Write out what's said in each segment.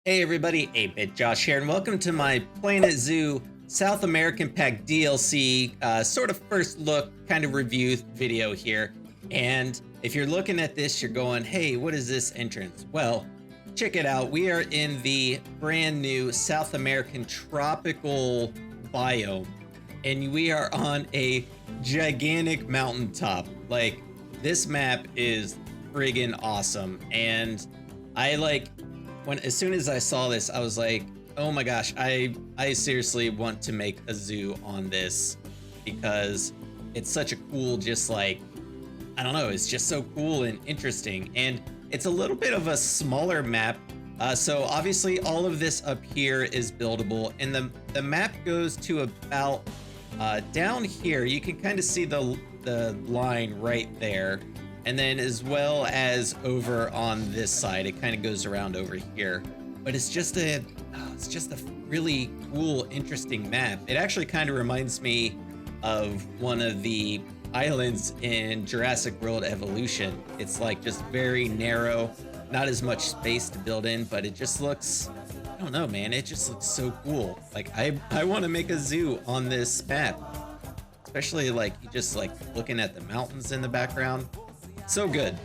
Hey everybody, 8-Bit Josh here, and welcome to my Planet Zoo South American Pack DLC sort of first look kind of review video here. And if you're looking at this, you're going, hey, what is this entrance? Well, check it out. We are in the brand new South American tropical biome, and we are on a gigantic mountaintop. Like, this map is friggin' awesome, and as soon as I saw this, I was like, oh my gosh, I seriously want to make a zoo on this because it's such a cool, just like, I don't know, it's just so cool and interesting. And it's a little bit of a smaller map. So obviously all of this up here is buildable, and the map goes to about down here. You can kind of see the line right there. And then as well as over on this side, it kind of goes around over here. But it's just a really cool, interesting map. It actually kind of reminds me of one of the islands in Jurassic World Evolution. It's like just very narrow, not as much space to build in, but it just looks, I don't know, man, it just looks so cool. Like I want to make a zoo on this map, especially like you just like looking at the mountains in the background. So good.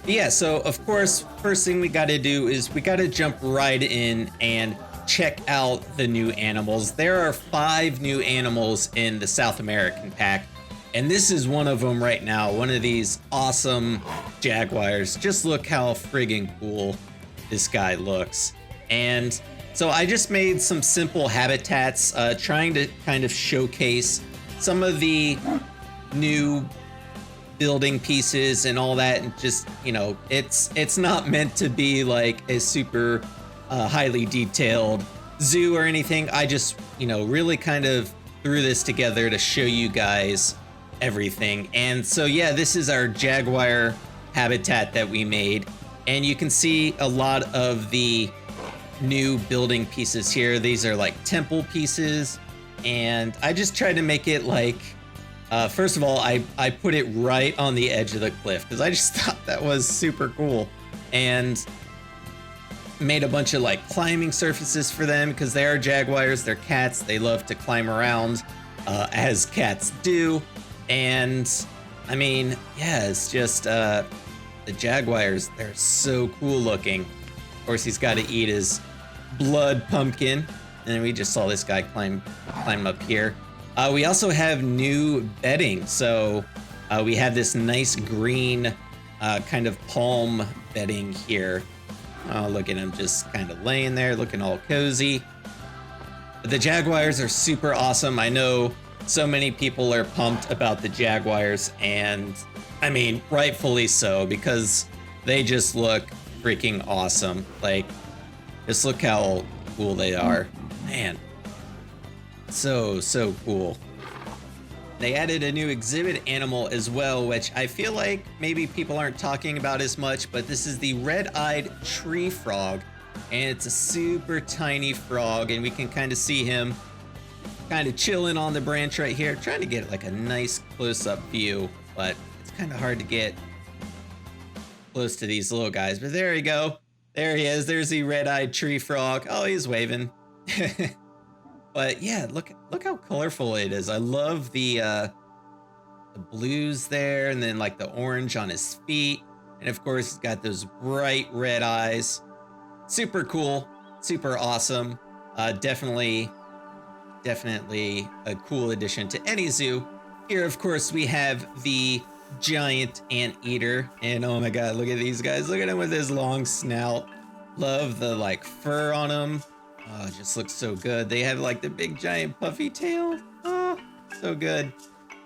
Yeah, so of course, first thing we got to do is we got to jump right in and check out the new animals. There are 5 new animals in the South American pack, and this is one of them right now. One of these awesome jaguars. Just look how friggin' cool this guy looks. And so I just made some simple habitats, trying to kind of showcase some of the new building pieces and all that, and just, you know, it's not meant to be like a super highly detailed zoo or anything. I just, you know, really kind of threw this together to show you guys everything. And so yeah, this is our jaguar habitat that we made, and you can see a lot of the new building pieces here. These are like temple pieces, and I just tried to make it like, first of all, I put it right on the edge of the cliff because I just thought that was super cool, and made a bunch of like climbing surfaces for them because they are jaguars, they're cats, they love to climb around, as cats do. And I mean, yeah, it's just the jaguars, they're so cool looking. Of course, he's got to eat his blood pumpkin, and we just saw this guy climb up here. We also have new bedding. So we have this nice green kind of palm bedding here. Oh, look at him just kind of laying there looking all cozy. The jaguars are super awesome. I know so many people are pumped about the jaguars, and I mean, rightfully so, because they just look freaking awesome. Like, just look how cool they are. Man. So cool. They added a new exhibit animal as well, which I feel like maybe people aren't talking about as much, but this is the red-eyed tree frog, and it's a super tiny frog, and we can kind of see him kind of chilling on the branch right here, trying to get like a nice close-up view, but it's kind of hard to get close to these little guys. But there you go. There he is. There's the red-eyed tree frog. Oh, he's waving. But yeah, look how colorful it is. I love the blues there, and then like the orange on his feet, and of course he's got those bright red eyes. Super cool, super awesome. Definitely a cool addition to any zoo. Here, of course, we have the giant anteater, and oh my god, look at these guys. Look at him with his long snout. Love the like fur on him. Oh, it just looks so good. They have like the big giant puffy tail. Oh, so good.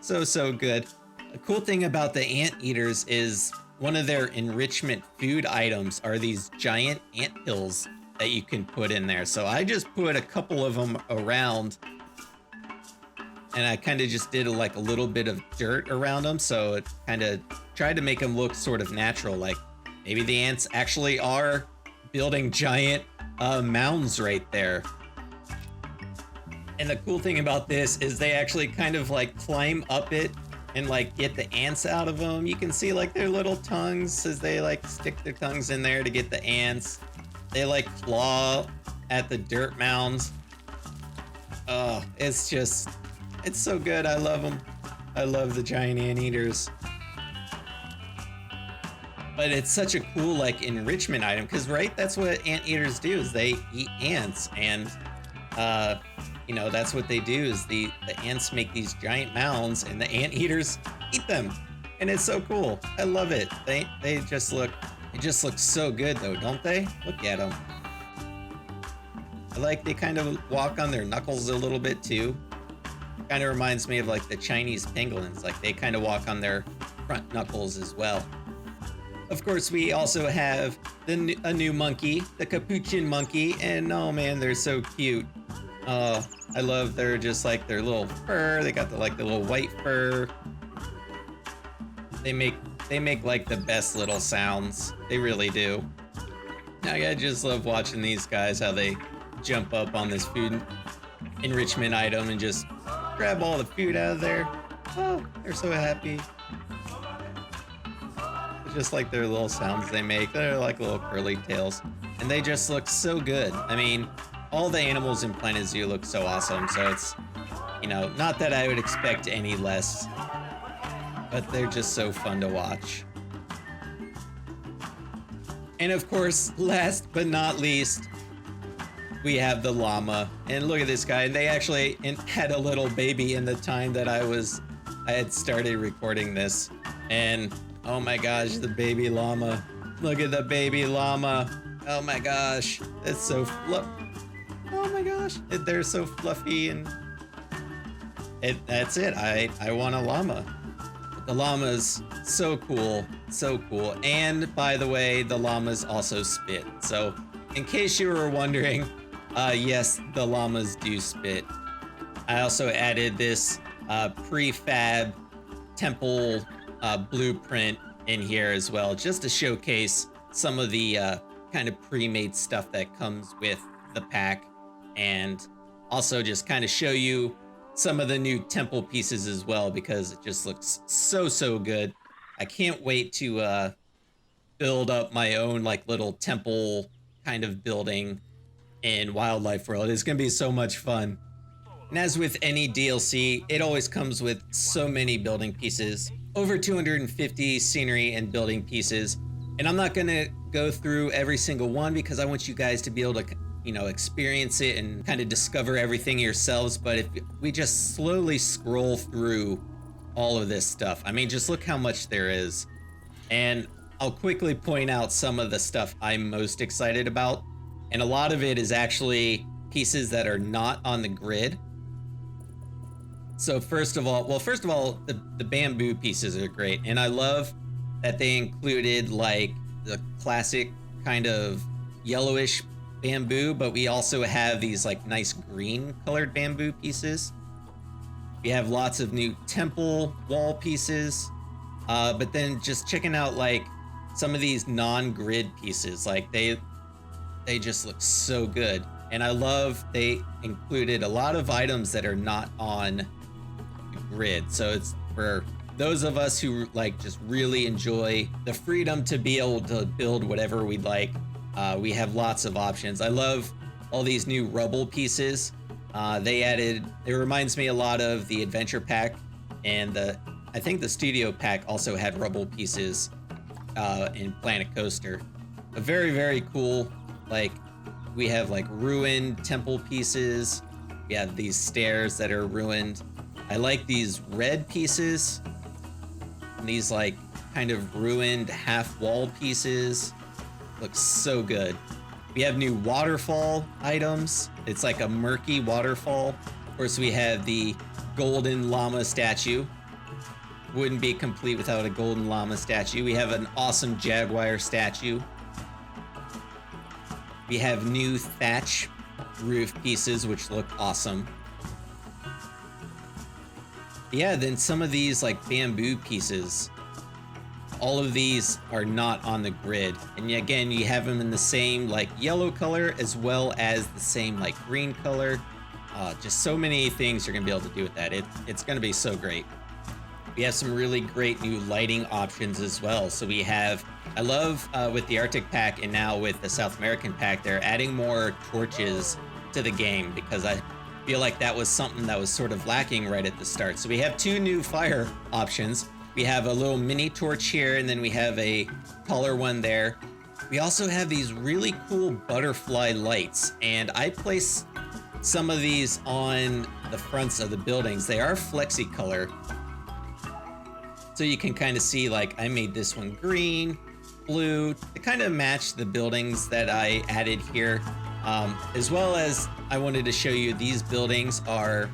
So good. A cool thing about the anteaters is one of their enrichment food items are these giant ant hills that you can put in there. So I just put a couple of them around, and I kind of just did like a little bit of dirt around them. So it kind of tried to make them look sort of natural. Like maybe the ants actually are building giant mounds right there. And the cool thing about this is they actually kind of like climb up it and like get the ants out of them. You can see like their little tongues as they like stick their tongues in there to get the ants. They like claw at the dirt mounds. Oh, it's so good. I love them. I love the giant anteaters. But it's such a cool like enrichment item because right, that's what anteaters do is they eat ants, and you know, that's what they do is the ants make these giant mounds and the anteaters eat them, and it's so cool. I love it. They just look so good though, don't they? Look at them. I like they kind of walk on their knuckles a little bit too. Kind of reminds me of like the Chinese pangolins, like they kind of walk on their front knuckles as well. Of course, we also have a new monkey, the capuchin monkey, and oh man, they're so cute. I love their just like their little fur. They got the little white fur. They make like the best little sounds. They really do. I just love watching these guys how they jump up on this food enrichment item and just grab all the food out of there. Oh, they're so happy. Just like their little sounds they make. They're like little curly tails. And they just look so good. I mean, all the animals in Planet Zoo look so awesome. So it's, you know, not that I would expect any less, but they're just so fun to watch. And of course, last but not least, we have the llama. And look at this guy. And they actually had a little baby in the time that I had started recording this. And oh my gosh, the baby llama. Look at the baby llama. Oh my gosh. It's so oh my gosh. They're so fluffy and that's it. I want a llama. The llama's so cool. So cool. And by the way, the llamas also spit. So in case you were wondering, yes, the llamas do spit. I also added this prefab temple blueprint in here as well, just to showcase some of the kind of pre-made stuff that comes with the pack, and also just kind of show you some of the new temple pieces as well, because it just looks so good. I can't wait to build up my own like little temple kind of building in Wildlife World. It's gonna be so much fun. And as with any DLC, it always comes with so many building pieces, over 250 scenery and building pieces. And I'm not gonna go through every single one because I want you guys to be able to, you know, experience it and kind of discover everything yourselves. But if we just slowly scroll through all of this stuff, I mean, just look how much there is. And I'll quickly point out some of the stuff I'm most excited about. And a lot of it is actually pieces that are not on the grid. So first of all, the bamboo pieces are great. And I love that they included like the classic kind of yellowish bamboo, but we also have these like nice green colored bamboo pieces. We have lots of new temple wall pieces, but then just checking out like some of these non-grid pieces, like they just look so good. And I love they included a lot of items that are not on the grid. So it's for those of us who like just really enjoy the freedom to be able to build whatever we'd like. We have lots of options. I love all these new rubble pieces. It reminds me a lot of the adventure pack, and I think the studio pack also had rubble pieces in Planet Coaster. A very, very cool, like we have like ruined temple pieces. We have these stairs that are ruined. I like these red pieces. And these like kind of ruined half wall pieces. Looks so good. We have new waterfall items. It's like a murky waterfall. Of course, we have the golden llama statue. Wouldn't be complete without a golden llama statue. We have an awesome Jaguar statue. We have new thatch roof pieces, which look awesome. Yeah, then some of these like bamboo pieces, all of these are not on the grid. And again, you have them in the same like yellow color as well as the same like green color. Just so many things you're gonna be able to do with that. It's gonna be so great. We have some really great new lighting options as well. So we have, I love with the Arctic pack and now with the South American pack, they're adding more torches to the game because I feel like that was something that was sort of lacking right at the start. So we have two new fire options. We have a little mini torch here, and then we have a taller one there. We also have these really cool butterfly lights, and I place some of these on the fronts of the buildings. They are flexi color, so you can kind of see, like, I made this one green, blue, to kind of match the buildings that I added here. As well as I wanted to show you these buildings are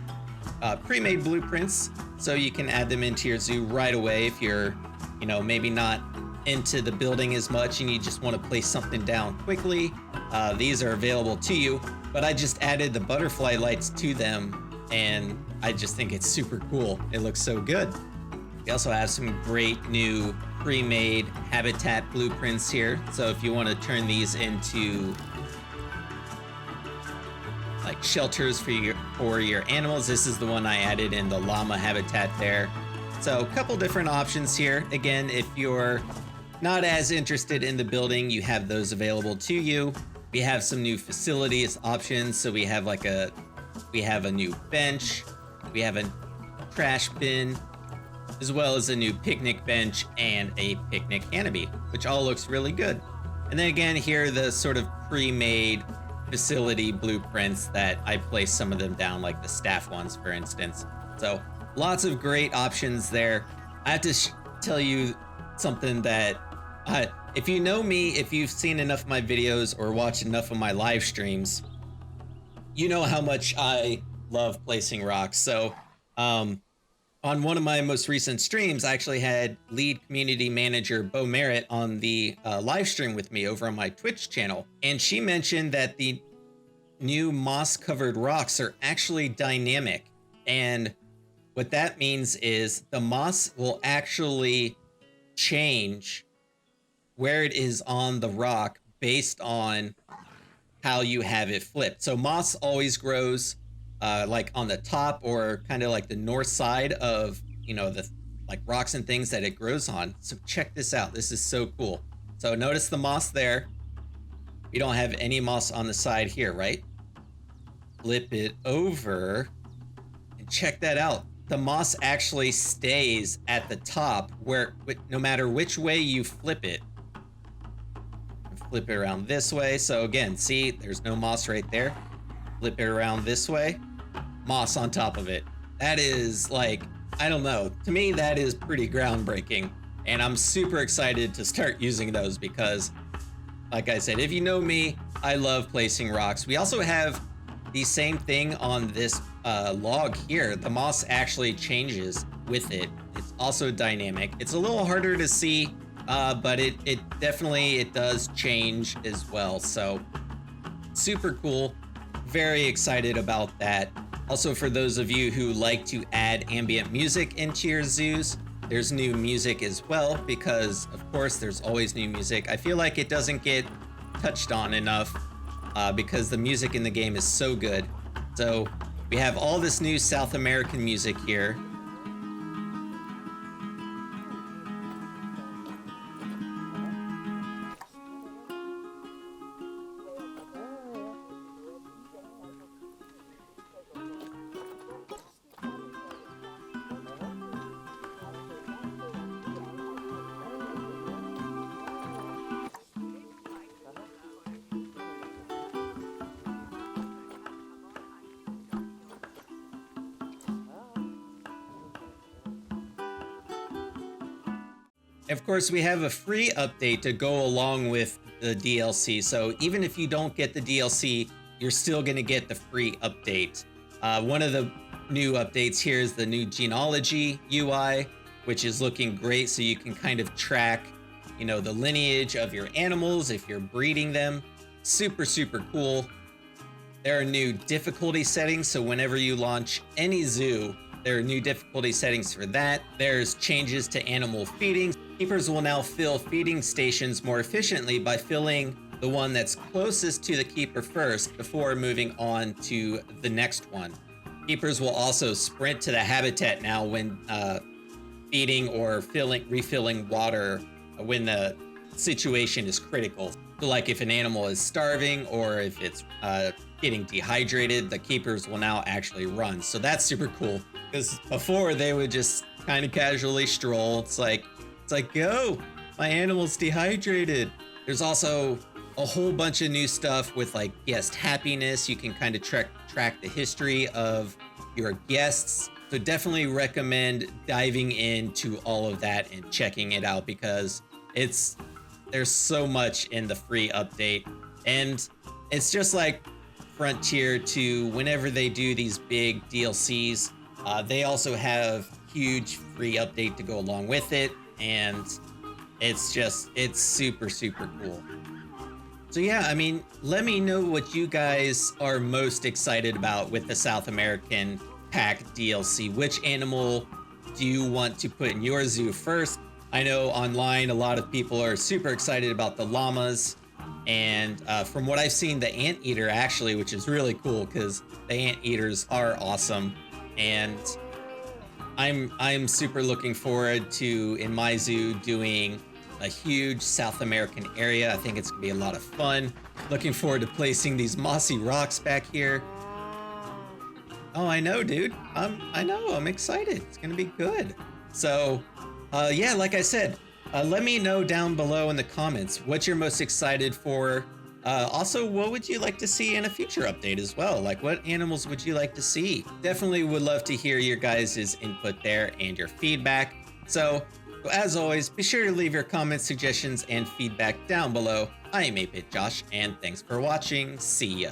pre-made blueprints, so you can add them into your zoo right away if you're, you know, maybe not into the building as much and you just want to place something down quickly. These are available to you, but I just added the butterfly lights to them, and I just think it's super cool. It looks so good. We also have some great new pre-made habitat blueprints here. So if you want to turn these into like shelters for your animals, this is the one I added in the llama habitat there. So a couple different options here. Again, if you're not as interested in the building, you have those available to you. We have some new facilities options. So we have a new bench, we have a trash bin, as well as a new picnic bench and a picnic canopy, which all looks really good. And then again, here are the sort of pre-made facility blueprints that I placed some of them down, like the staff ones, for instance. So lots of great options there. I have to tell you something that if you know me, if you've seen enough of my videos or watched enough of my live streams, you know how much I love placing rocks. So on one of my most recent streams, I actually had lead community manager Bo Merritt on the live stream with me over on my Twitch channel. And she mentioned that the new moss covered rocks are actually dynamic. And what that means is the moss will actually change where it is on the rock based on how you have it flipped. So moss always grows like on the top or kind of like the north side of, you know, the like rocks and things that it grows on. So check this out. This is so cool. So notice the moss there. We don't have any moss on the side here, right? Flip it over and check that out. The moss actually stays at the top where no matter which way you flip it. Flip it around this way. So again, see, there's no moss right there. Flip it around this way. Moss on top of it. That is, like, I don't know. To me, that is pretty groundbreaking. And I'm super excited to start using those because, like I said, if you know me, I love placing rocks. We also have the same thing on this log here. The moss actually changes with it. It's also dynamic. It's a little harder to see, but it definitely does change as well. So super cool. Very excited about that. Also, for those of you who like to add ambient music into your zoos, there's new music as well, because of course there's always new music. I feel like it doesn't get touched on enough because the music in the game is so good. So we have all this new South American music here. Of course, we have a free update to go along with the DLC. So even if you don't get the DLC, you're still going to get the free update. One of the new updates here is the new genealogy UI, which is looking great. So you can kind of track, you know, the lineage of your animals if you're breeding them. Super, super cool. There are new difficulty settings. So whenever you launch any zoo, there are new difficulty settings for that. There's changes to animal feeding. Keepers will now fill feeding stations more efficiently by filling the one that's closest to the keeper first before moving on to the next one. Keepers will also sprint to the habitat now when feeding or refilling water when the situation is critical. So like if an animal is starving or if it's getting dehydrated, the keepers will now actually run. So that's super cool, because before they would just kind of casually stroll. It's like, go, my animal's dehydrated. There's also a whole bunch of new stuff with like guest happiness. You can kind of track the history of your guests. So definitely recommend diving into all of that and checking it out, because there's so much in the free update. And it's just like Frontier to whenever they do these big DLCs, they also have huge free update to go along with it. And it's super, super cool. So yeah, I mean, let me know what you guys are most excited about with the South American Pack DLC. Which animal do you want to put in your zoo first? I know online a lot of people are super excited about the llamas, and from what I've seen, the anteater actually, which is really cool because the anteaters are awesome. And I'm super looking forward to, in my zoo, doing a huge South American area. I think it's gonna be a lot of fun. Looking forward to placing these mossy rocks back here. Oh, I know, dude. I know, I'm excited. It's gonna be good. So, yeah, like I said, let me know down below in the comments what you're most excited for. Also, what would you like to see in a future update as well? Like, what animals would you like to see? Definitely would love to hear your guys' input there and your feedback. So, as always, be sure to leave your comments, suggestions, and feedback down below. I am 8-Bit Josh, and thanks for watching. See ya.